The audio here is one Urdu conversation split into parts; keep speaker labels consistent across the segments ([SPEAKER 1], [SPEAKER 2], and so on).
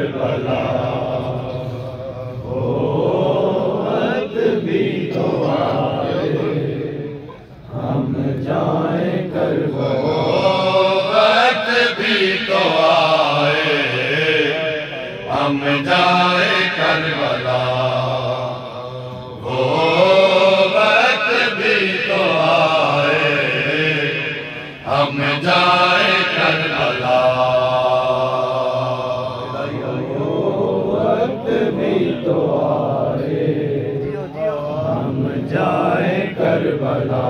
[SPEAKER 1] کربلا وہ وقت بھی تو آئے ہم جائیں کربلا وقت بھی تو آئے ہم جائیں کربلا وہ وقت بھی تو آئے ہم جائیں کربلا وقت بھی تو آئے ہم جائیں کربلا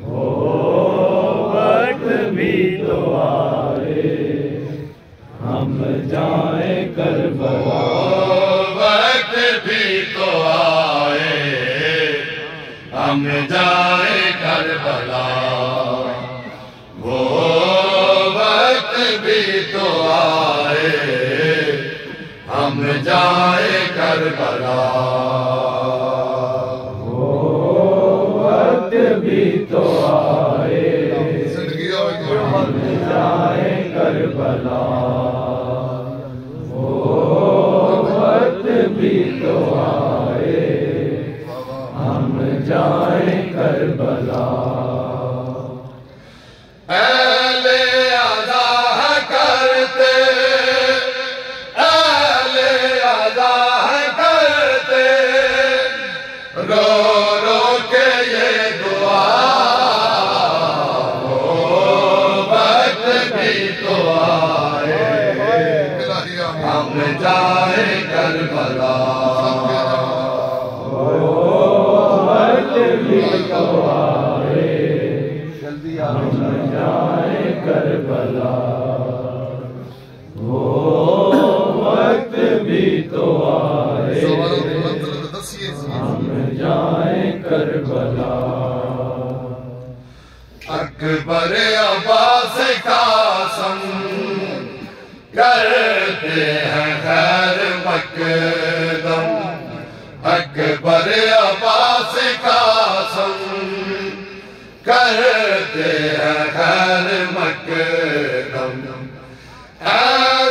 [SPEAKER 1] وہ وقت بھی تو آئے ہم جائیں کربلا وقت بھی تو آئے ہم جائیں کربلا وہ وقت بھی تو آئے ہم جائیں کربلا وہ وقت بھی تو آئے ہم جائیں کربلا وہ وقت بھی تو آئے ہم جائیں کربلا اہل ادا کرتے اہل ادا کرتے رو رو کے یہ دعا وہ وقت بھی تو آئے ہم جائیں کربلا وہ وقت بھی تو آئے ہم جائیں کربلا وہ وقت بھی تو آئے ہم جائیں کربلا اکبر عباس قاسم کرتے ہیں خیر مقدم اکبر عباس قاسم کرتے ہیں خیر مقدم اے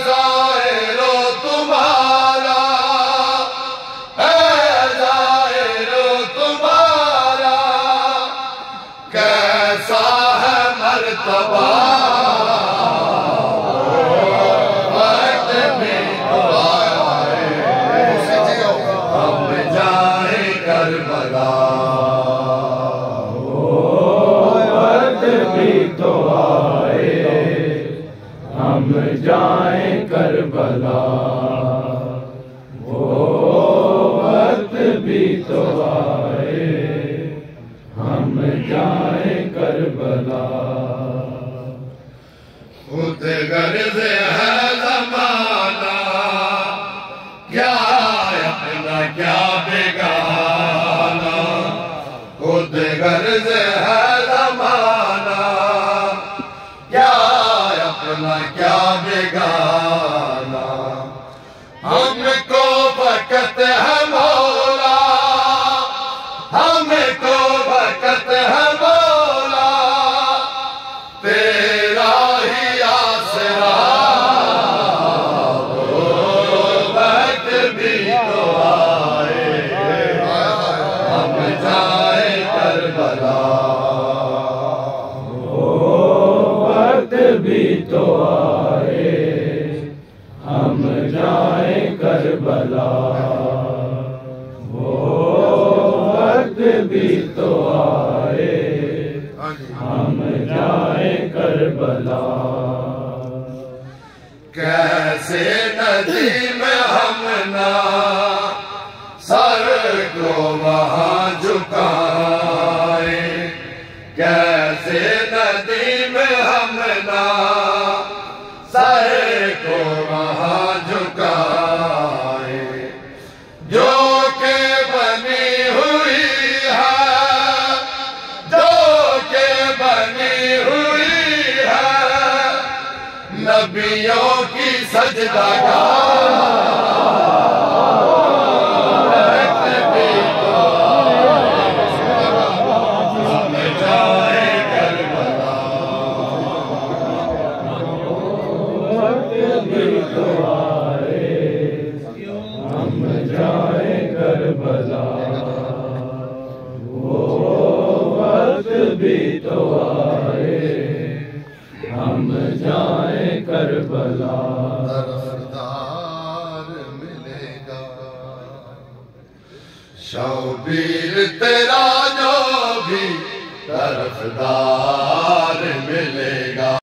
[SPEAKER 1] ظاہرو تمہارا اے ظاہرو تمہارا کیسا ہے مرتبہ وقت بھی تو آئے ہم جائیں کربلا وقت بھی تو آئے ہم جائیں کربلا وہ وقت بھی تو آئے ہم جائیں کربلا خود غرض ہے زمانہ کیا اپنا کیا بیگانہ خود غرض ہے زمانہ کیا اپنا کیا بیگانہ ہم کو وقت ہے مولا ہم کو وقت ہے مولا تیرا ہی آسرا وہ وقت بھی تو آئے ہم جائیں کربلا وہ وقت بھی تو آئے ہم جائیں کربلا وہ وقت بھی تو آئے ہم جائیں کربلا کیسے ندی میں ہم نہ سر کو وہاں جھکائیں کیسے ندی میں ہم نہ سر کو وہاں جھکائیں جو کہ بنی ہوئی ہے جو کہ بنی ہوئی ہے نبیوں کی سجدہ
[SPEAKER 2] وقت بھی تو آئے ہم جائیں کربلا وہ وقت بھی تو آئے ہم جائیں کربلا
[SPEAKER 1] طرفدار ملے گا شبیر تیرا جو بھی طرفدار ملے گا